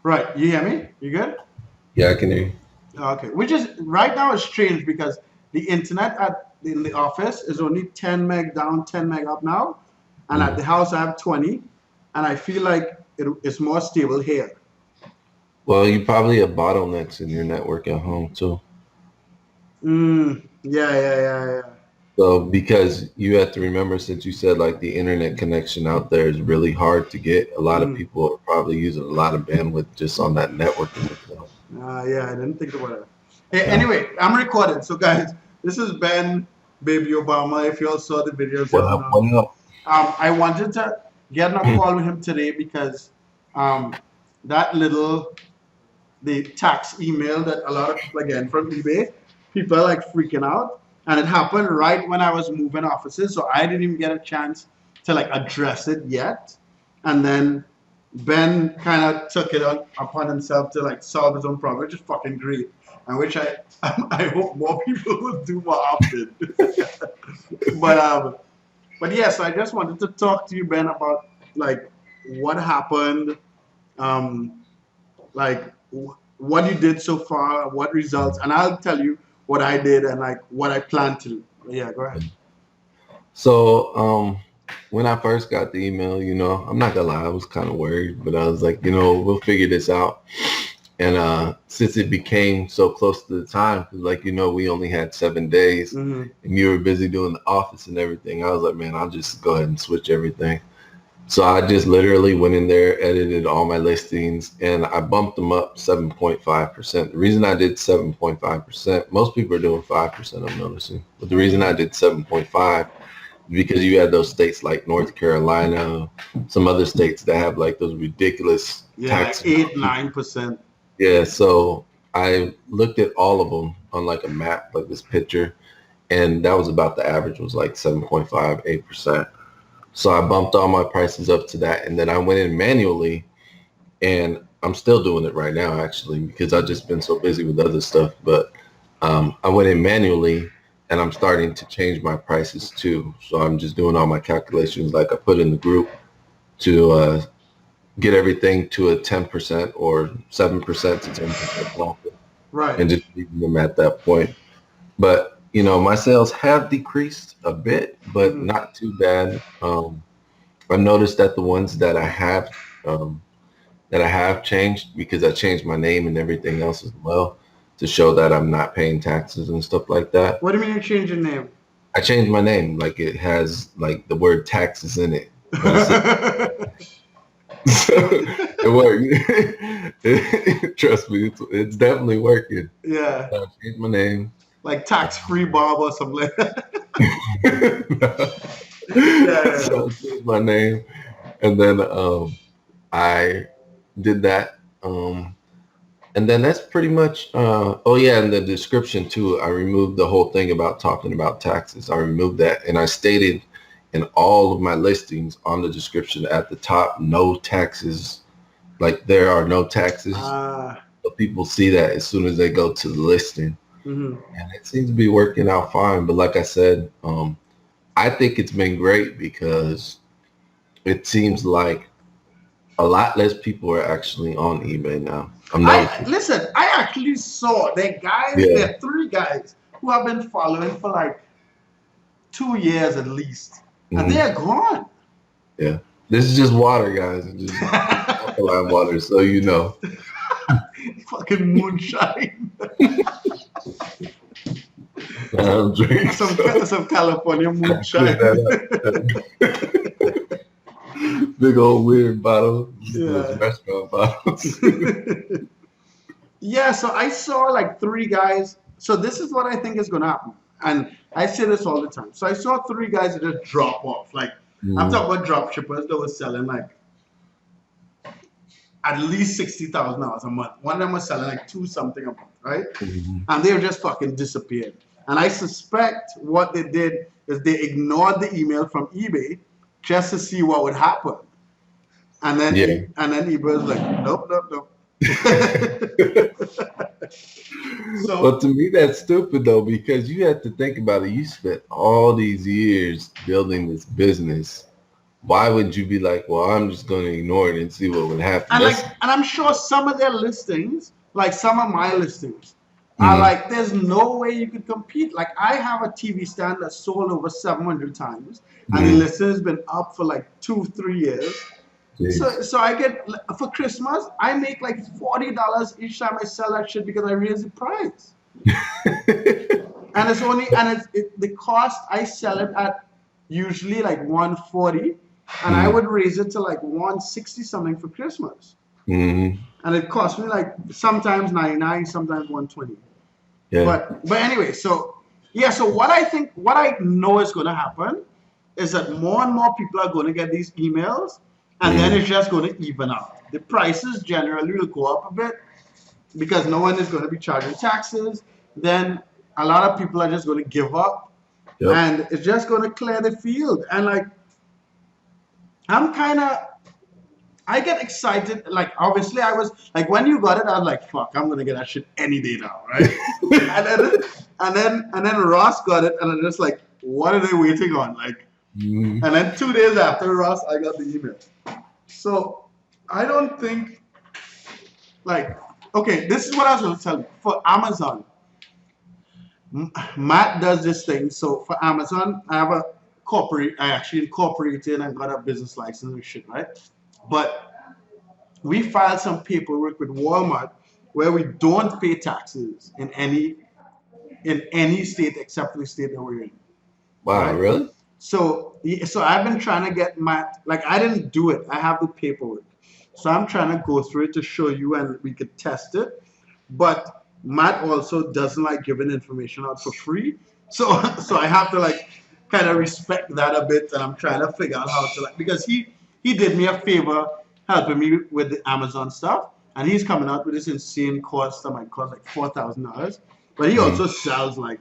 Right. You hear me? You good? Yeah, I can hear you. Okay. Which is right now is strange because the internet at in the office is only 10 meg down, 10 meg up now, and at Mm. the house I have 20, and I feel like it's more stable here. Well, you probably have bottlenecks in your network at home too. Yeah, yeah, yeah, yeah. So because you have to remember, since you said like the internet connection out there is really hard to get, a lot of Mm. people are probably using a lot of bandwidth just on that networking itself. Yeah, I didn't think about it. Hey, Yeah. anyway, I'm recording. So, guys, this is Ben, Baby Obama. If you all saw the videos What just up? now, What up? I wanted to get on a call with him today because um, that little the tax email that a lot of people are getting from eBay, people are like freaking out, and it happened right when I was moving offices, so I didn't even get a chance to like address it yet, and then Ben kind of took it on upon himself to like solve his own problem, which is fucking great, and which I I hope more people will do more often. but um, but yeah, so I just wanted to talk to you, Ben, about like what happened, um, like what you did so far, what results, and I'll tell you what I did and like what I plan to do. Yeah, go ahead. So, when I first got the email, I'm not gonna lie, I was kind of worried, but I was like, we'll figure this out. And since it became so close to the time, because like we only had 7 days, Mm-hmm. and you were busy doing the office and everything, I was like, man, I'll just go ahead and switch everything. So I just literally went in there, edited all my listings, and I bumped them up 7.5%. The reason I did 7.5%, most people are doing 5%, I'm noticing. But the reason I did 7.5 is because you had those states like North Carolina, some other states that have like those ridiculous Yeah, like tax. 8, 9%. Yeah, so I looked at all of them on like a map, like this picture, and that was about the average was like 7.5, 8%. So I bumped all my prices up to that. And then I went in manually, and I'm still doing it right now actually because I've just been so busy with other stuff. But I went in manually, and I'm starting to change my prices too. So I'm just doing all my calculations like I put in the group to get everything to a 10% or 7% to 10% profit, Right. and just leaving them at that point. But my sales have decreased a bit, but Mm-hmm. not too bad. I noticed that the ones um, that I have changed, because I changed my name and everything else as well to show that I'm not paying taxes and stuff like that. What do you mean you changed your name? I changed my name, like it has like the word taxes in it, but it's so it worked. Trust me, it's definitely working. Yeah, So I changed my name. like tax-free Bob or something like that. Yeah, So I changed my name, and then I did that. And then that's pretty much, oh yeah, and the description too. I removed the whole thing about talking about taxes. I removed that, and I stated in all of my listings on the description at the top, no taxes. Like there are no yeah. taxes. So people see that as soon as they go to the listing, Mm-hmm. and it seems to be working out fine. But like I said, I think it's been great because it seems like a lot less people are actually on eBay now. I'm I noticing. listen. I actually saw there guys. Yeah. There are three guys who have been following for like 2 years at least, and they Mhm. are gone. Yeah. This is just water, guys. It's just alkaline water, so you know. Fucking moonshine. I don't drink, some so some California I clear moonshine. that up. Big old weird bottle. Those Yeah. restaurant bottles. Yeah, so I saw like three guys. So this is what I think is gonna happen. And I say this all the time. So I saw three guys that just drop off. Like I'm Mm, talking about drop shippers that were selling like at least $60,000 a month. One of them was selling like two something a month, right? mhm. And they were just fucking disappeared. And I suspect what they did is they ignored the email from eBay just to see what would happen. And then Yeah. eBay was like, nope, nope, nope. Well, So to me, that's stupid though, because you have to think about it. You spent all these years building this business why would you be like, well, I'm just going to ignore it and see what would happen? And like, That's and I'm sure some of their listings, like some of my listings, are mm, like, there's no way you could compete. Like, I have a TV stand that's sold over 700 times, and the mm, listing has been up for like 2, 3 years. jeez. So I get, for Christmas, I make like $40 each time I sell that shit because I raise the price. And it's only, and the cost, I sell it at usually like 140, and I Mm, would raise it to like 160 something for Christmas. mm, And it cost me like sometimes 99, sometimes 120. yeah. But anyway, so yeah, so what I know is going to happen is that more and more people are going to get these emails, and then Mm, it's just going to even out. The prices generally will go up a bit because no one is going to be charging taxes. Then a lot of people are just going to give up, yep. and it's just going to clear the field. And like, I'm kind of, I get excited. Like, obviously, I was like, when you got it, I was like, fuck, I'm gonna get that shit any day now, right? and then Ross got it, and I'm just like, what are they waiting on? Like, Mm, and then 2 days after Ross, I got the email. So I don't think, like, okay, this is what I was gonna tell you. For Amazon, Matt does this thing. So for Amazon, I have a corporate. I actually incorporated and got a business license and shit, right? But we filed some paperwork with Walmart where we don't pay taxes in any state except for the state that we're in, wow, right? really? So I've been trying to get my, like, I didn't do it. I have the paperwork, so I'm trying to go through it to show you, and we could test it. But Matt also doesn't like giving information out for free, so so I have to like kind of respect that a bit, and I'm trying to figure out how to, like, because he did me a favor helping me with the Amazon stuff, and he's coming out with this insane cost that might cost like $4,000, but he Mm, also sells like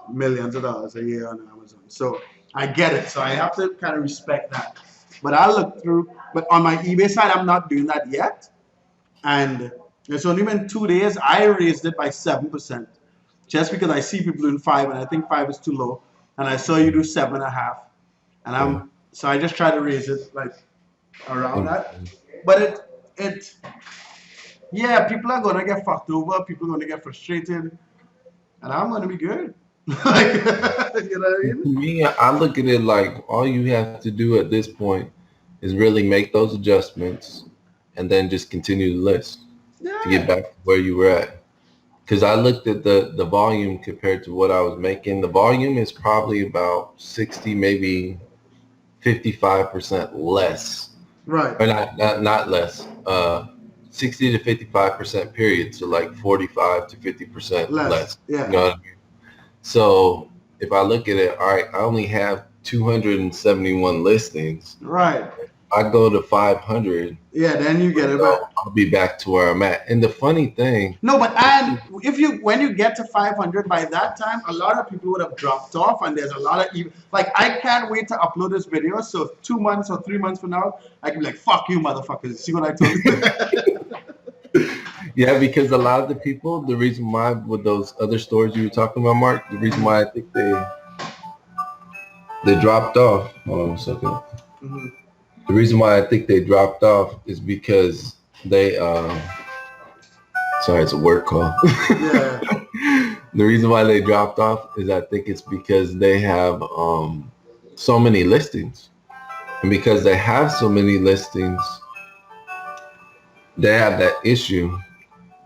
millions of dollars a year on Amazon. So I get it. So I have to kind of respect that. But I'll look through. But on my eBay side, I'm not doing that yet. And it's only been 2 days. I raised it by 7%, just because I see people doing five, and I think five is too low. And I saw you do 7.5, and yeah. I just try to raise it like around that. Mm, But it yeah, people are gonna get fucked over. People are gonna get frustrated, and I'm gonna be good. Like, you know what I to mean? me, I look at it like all you have to do at this point is really make those adjustments and then just continue to list to get Yeah. back to where you were at. Because I looked at the volume compared to what I was making. The volume is probably about 60, maybe 55% less, Right. or not less. 60 to 55% period, so like 45 to 50% Less. less. You Yeah. know what I mean? So if I look at it, all right, I only have 271 listings. Right. I go to 500, Yeah. Then you you get it know, back. I'll be back to where I'm at. And the funny thing, No, but and if you when you get to 500 by that time, a lot of people would have dropped off, and there's a lot of like, I can't wait to upload this video. So 2 months or 3 months from now, I can be like, "Fuck you, motherfuckers! See what I told you?" yeah, because a lot of the people, the reason why with those other stores you were talking about, Mark, the reason why I think they dropped off. Hold on a second. Hmm. The reason why I think they dropped off is because they sorry, it's a work call. Yeah. The reason why they dropped off is I think it's because they have so many listings. And because they have so many listings, they have that issue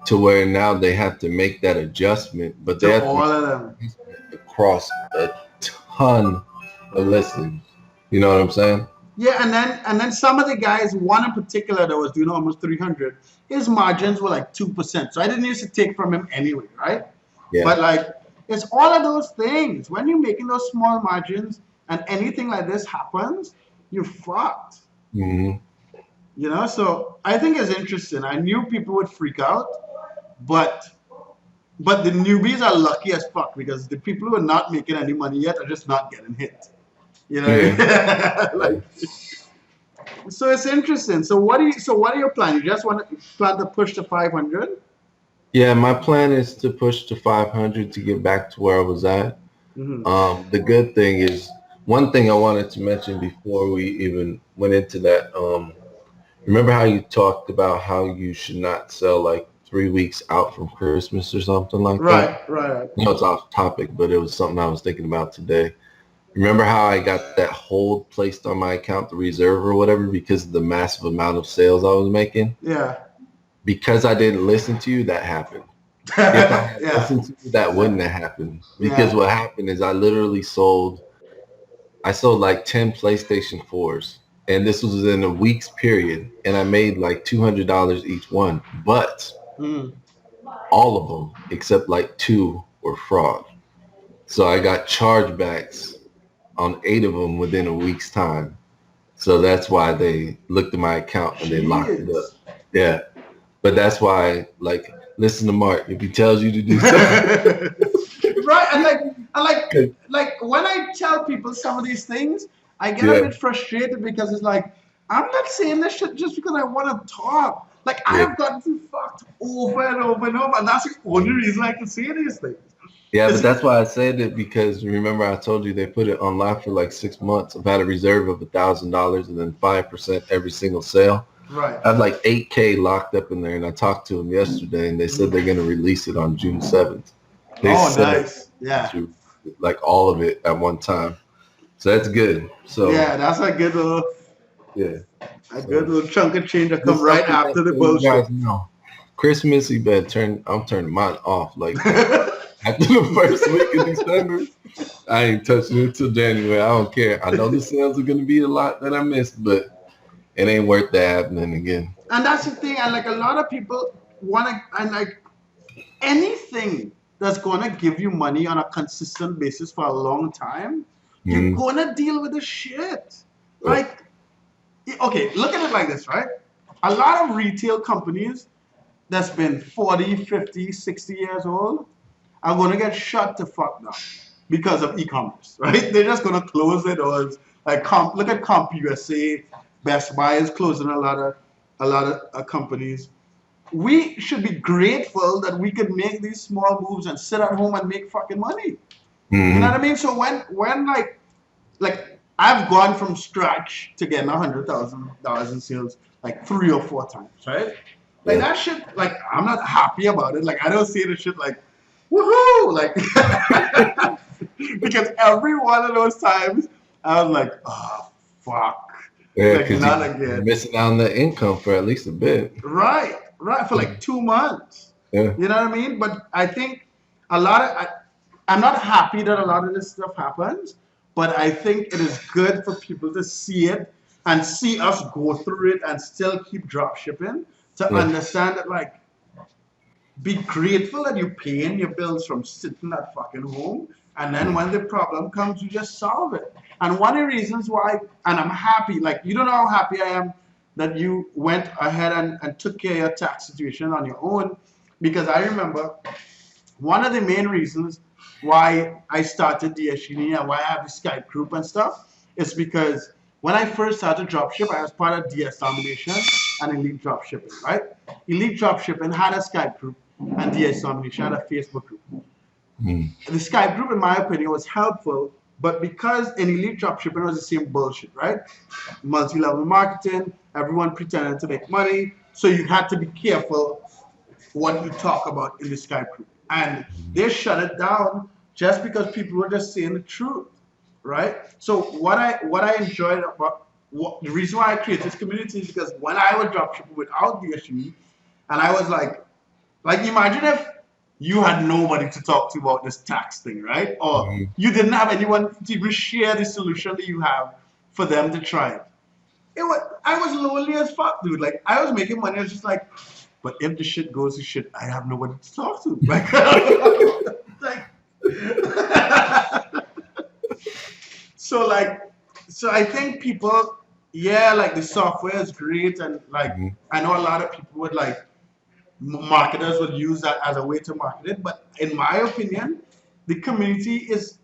to where now they have to make that adjustment, but they To have to all make of them. it across a ton of listings. You know what I'm saying? Yeah, and then some of the guys, one in particular that was doing almost 300, his margins were like 2%. So I didn't used to take from him anyway, right? Yeah. But like, it's all of those things. When you're making those small margins and anything like this happens, you're fucked. Hmm. So I think it's interesting. I knew people would freak out, but the newbies are lucky as fuck because the people who are not making any money yet are just not getting hit. You know Yeah. what I mean? Like, so it's interesting. So what are your plans? You just want to plan to push to 500? Yeah, my plan is to push to 500 to get back to where I was at. Mm-hmm. The good thing is one thing I wanted to mention before we even went into that, remember how you talked about how you should not sell like 3 weeks out from Christmas or something like that? Right, right. I know it's off topic, but it was something I was thinking about today. Remember how I got that hold placed on my account, the reserve or whatever, because of the massive amount of sales I was making? Yeah. Because I didn't listen to you, that happened. If I had Yeah. listened to you, that wouldn't have happened. Because Yeah. what happened is I sold like 10 PlayStation 4s. And this was in a week's period. And I made like $200 each one. But Mm. all of them, except like two, were fraud. So I got chargebacks on 8 of them within a week's time. So that's why they looked at my account and they locked it up. Jeez. Yeah. But that's why, like, listen to Mark. If he tells you to do something, Right, and like when I tell people some of these things, I get a yeah, bit frustrated because it's like I'm not saying this shit just because I want to talk. Like I yeah. have gotten fucked over and over and over, and that's the only reason I can say these things. Yeah, but It's, that's why I said it, because remember I told you they put it on lock for like 6 months. I've had a reserve of $1,000 and then 5% every single sale. right. I have like 8K locked up in there, and I talked to them yesterday, and they said they're going to release it on June 7th. They Oh, said nice. Yeah. to like all of it at one time, so that's good. So Yeah, that's yeah, a good so little chunk of change that come just right something that after the so you bullshit. guys know. Christmas, you better turn. I'm turning mine off. Like after the first week of December, I ain't touching it until January. I don't care. I know the sales are going to be a lot that I missed, but it ain't worth that happening again. And that's the thing, and like a lot of people want to, and like anything that's gonna give you money on a consistent basis for a long time, you're Mm-hmm. gonna deal with the shit. Yep. Like, okay, look at it like this, right? A lot of retail companies that's been 40, 50, 60 years old are gonna get shut to fuck down because of e-commerce, right? They're just gonna close their doors. Like look at Comp USA, Best Buy is closing a lot of companies. We should be grateful that we could make these small moves and sit at home and make fucking money. You know what Mm-hmm. I mean? So when like I've gone from scratch to getting $100,000 in sales like 3 or 4 times, right? Like Yeah. that shit, like I'm not happy about it. Like I don't see the shit like woohoo, like because every one of those times I was like, oh fuck, Yeah, like because not you're again. missing out on the income for at least a bit. Right, right, for like 2 months. Yeah. You know what I mean? But I think a lot of I'm not happy that a lot of this stuff happens, but I think it is good for people to see it and see us go through it and still keep drop shipping to Yeah. understand that like be grateful that you're paying your bills from sitting at fucking home. And then when the problem comes, you just solve it. And one of the reasons why, and I'm happy, like you don't know how happy I am that you went ahead and took care of your tax situation on your own. Because I remember one of the main reasons why I started DSGD and why I have the Skype group and stuff is because when I first started dropship, I was part of DS Domination and Elite Dropshipping, right? Elite Dropshipping had a Skype group and DS Domination had a Facebook group. Mm. The Skype group, in my opinion, was helpful, but because in Elite Dropshipping it was the same bullshit, right? Multi-level marketing, everyone pretended to make money, so you had to be careful what you talk about in the Skype group. And they shut it down just because people were just saying the truth, right? So what I enjoyed about the reason why I created this community is because when I was dropshipping without the SUV, and I was like imagine if you had nobody to talk to about this tax thing, right? Or Mhm. you didn't have anyone to even share the solution that you have for them to try it. I was lonely as fuck, dude. Like I was making money. I was just like, but if the shit goes to shit, I have nobody to talk to. Like, like so like so I think people, yeah, like the software is great, and like Mhm. I know a lot of people would like marketers would use that as a way to market it. But in my opinion, the community is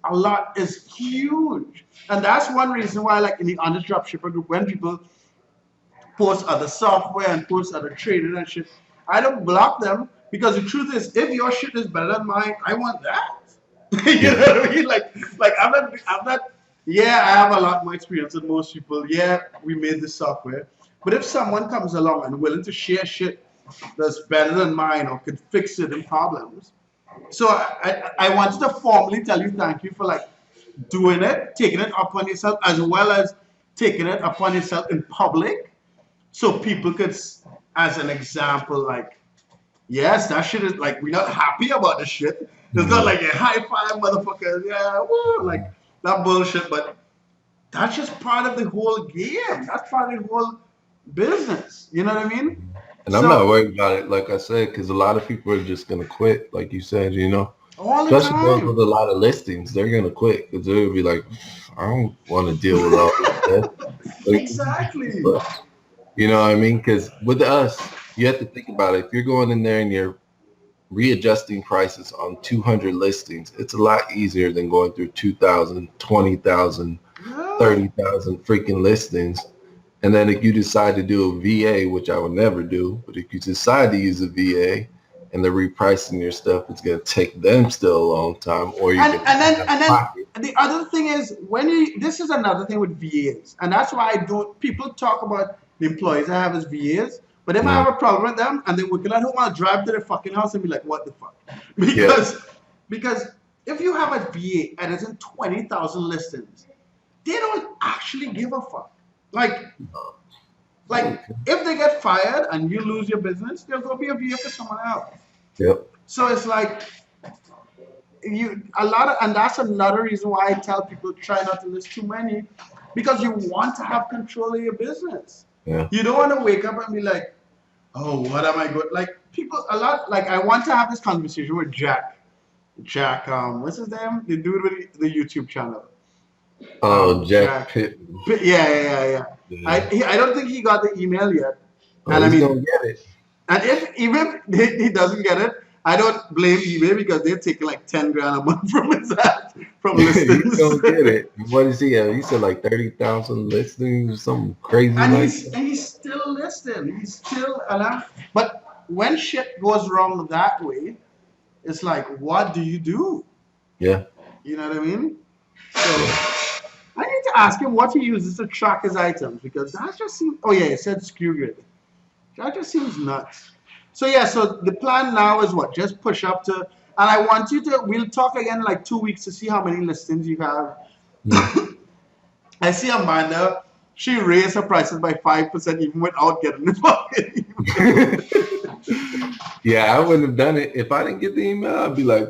huge, and that's one reason why, like in the honest dropshipper group, when people post other software and post other training and shit, I don't block them because the truth is, if your shit is better than mine, I want that. You Yeah. know what I mean? Like I'm not. Yeah, I have a lot more experience than most people. Yeah, we made this software. But if someone comes along and willing to share shit that's better than mine or could fix it in problems, so I wanted to formally tell you thank you for like doing it, taking it upon yourself, as well as taking it upon yourself in public, so people could, as an example, like, yes, that shit is like we're not happy about the shit. It's not Mhm. like a high five, motherfuckers. Yeah, woo, like that bullshit. But that's just part of the whole game. That's part of the whole business. You know what I mean? And I'm not So worried about it, like I said, because a lot of people are just gonna quit, like you said, all the especially those time. with a lot of listings, they're gonna quit because they'll be like, I don't want to deal with all this stuff. Like, Exactly. look, you know what I mean? Because with us, you have to think about it. If you're going in there and you're readjusting prices on 200 listings, it's a lot easier than going through 2,000, 20,000, Yeah. 30,000 freaking listings. And then if you decide to do a VA, which I would never do, but if you decide to use a VA and they're repricing your stuff, it's going to take them still a long time, or you're And going to and be then out and of then pocket. the other thing is when you this is another thing with VAs, and that's why I don't people talk about the employees I have as VAs, but if I Mm, have a problem with them and they're working at home, I'll drive to their fucking house and be like, what the fuck? yeah, Because if you have a VA and it's in 20,000 listings, they don't actually give a fuck. Like like if they get fired and you lose your business, they'll go be a VA for someone else. yep, So it's like you a lot of, and that's another reason why I tell people try not to list too many, because you want to have control of your business. yeah. You don't want to wake up and be like, oh, what am I good? Like people a lot like I want to have this conversation with Jack. Jack, what's his name? The dude with the YouTube channel. Oh, Jack Jack. Pitt. Yeah. Yeah. I don't think he got the email yet. Oh, And I he's mean, gonna get it. and if even he doesn't get it, I don't blame eBay because they're taking like 10 grand a month from his ads, from He's listings. gonna get it. What is he at? He said like 30,000 listings or something crazy and like he's that. and he's still listing. He's still alive. But when shit goes wrong that way, it's like, what do you do? Yeah, You know what I mean? So yeah. I need to ask him what he uses to track his items, because that just seems. Oh yeah, it said screw grid. That just seems nuts. So yeah, so the plan now is what? Just push up to, and I want you to. We'll talk again in like 2 weeks to see how many listings you have. Mm. I see Amanda. She raised her prices by 5% even without getting the fucking Yeah, I wouldn't have done it if I didn't get the email. I'd be like,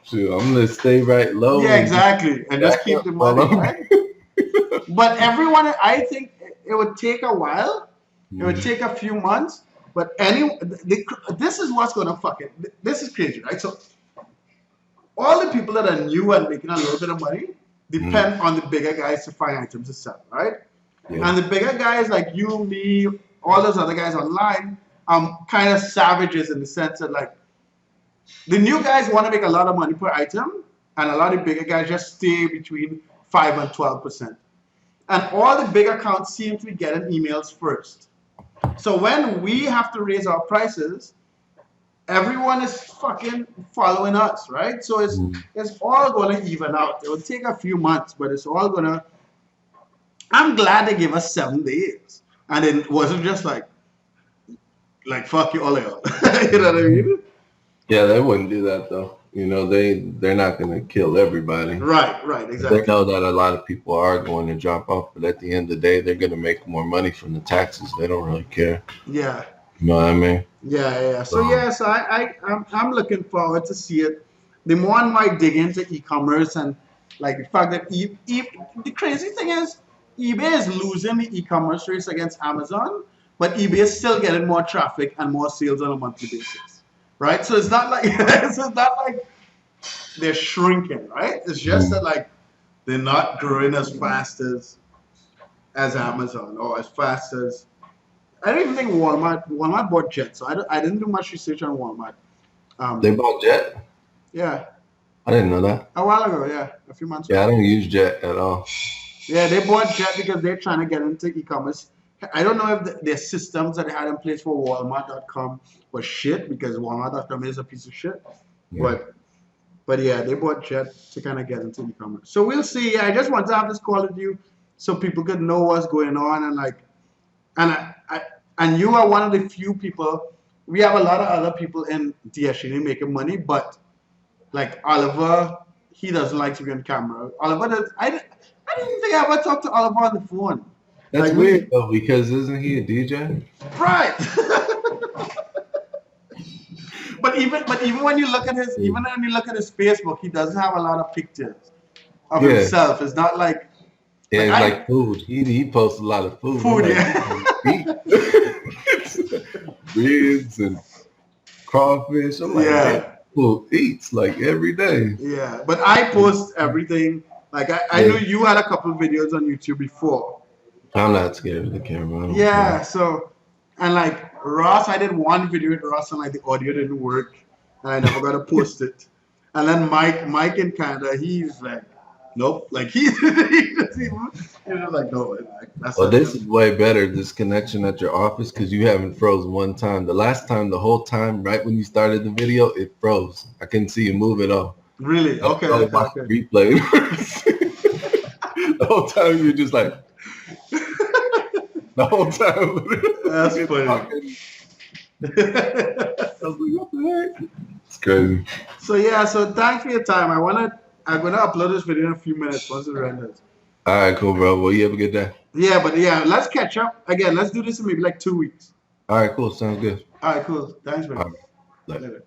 shoot, I'm gonna stay right low Yeah, and just exactly. And back just keep up the while money, I'm. right? But everyone, I think it would take a while. It would Mhm. take a few months. But this is what's gonna fuck it. This is crazy, right? So all the people that are new and making a little bit of money Mhm. depend on the bigger guys to find items to sell, right? Yeah. And the bigger guys like you, me, all those other guys online, kind of savages in the sense that like the new guys want to make a lot of money per item, and a lot of bigger guys just stay between 5 and 12%. And all the big accounts seem to be getting emails first. So when we have to raise our prices, everyone is fucking following us, right? So Mhm. it's all gonna even out. It will take a few months, but it's all gonna. I'm glad they gave us 7 days, and it wasn't just like fuck you all y'all. You know what I mean? Yeah, they wouldn't do that though. They're not gonna kill everybody. Right, They exactly. know that a lot of people are going to drop off, but at the end of the day, they're gonna make more money from the taxes. They don't really care. Yeah, You know what I mean? yeah. So So, yeah, so I'm looking forward to see it. The more and more I dig into e-commerce, and like the fact that the crazy thing is eBay is losing the e-commerce race against Amazon, but eBay is still getting more traffic and more sales on a monthly basis, right? So it's not like it's not like they're shrinking, right? It's just mhm. that like they're not growing as fast as Amazon, or as fast as I don't even think Walmart bought Jet, so I didn't do much research on Walmart. They Um, bought Jet. yeah, I didn't know that. a while ago, yeah, a few months Yeah, ago. I don't use Jet at all. Yeah, they bought Jet because they're trying to get into e-commerce. I don't know if their systems that they had in place for Walmart.com was shit, because Walmart.com is a piece of shit. Yeah. But But yeah, they bought Jet to kind of get into e-commerce. So we'll see. I just want to have this call with you so people could know what's going on and like, and and you are one of the few people. We have a lot of other people in DSG making money, but like Oliver, he doesn't like to be on camera. Oliver does. I didn't think I ever talked to Oliver on the phone. That's Like weird though, because isn't he a DJ? right. But even when you look at his even when you look at his Facebook, he doesn't have a lot of pictures of Yeah. himself. It's not like Yeah, it's I- like food. He posts a lot of food. food. I'm Yeah. like, ribs and crawfish. I'm like, Yeah. man, who eats like every day? Yeah. But I post everything. Like I knew you had a couple videos on YouTube before. I'm not scared of the camera. I don't Yeah. care. So and like Ross, I did one video with Ross and like the audio didn't work and I never got to post it. And then Mike in Canada, he's like, nope. Like he's just like, no, like, that's Well, not this him. is way better, this connection at your office, because you haven't froze one time. The last time, the whole time, right when you started the video, it froze. I couldn't see you move at all. Really? Okay, I okay, watched okay. the replay. The whole time you're just like, the whole time. That's You're funny. talking. I was like, what the heck? It's crazy. So yeah, so thanks for your time. I'm gonna upload this video in a few minutes once it renders. All right, cool, bro. Well, you have a good day. Yeah, but yeah, let's catch up again. Let's do this in maybe like 2 weeks. All right, cool. Sounds good. All right, cool. Thanks, man. All right. Later. Later.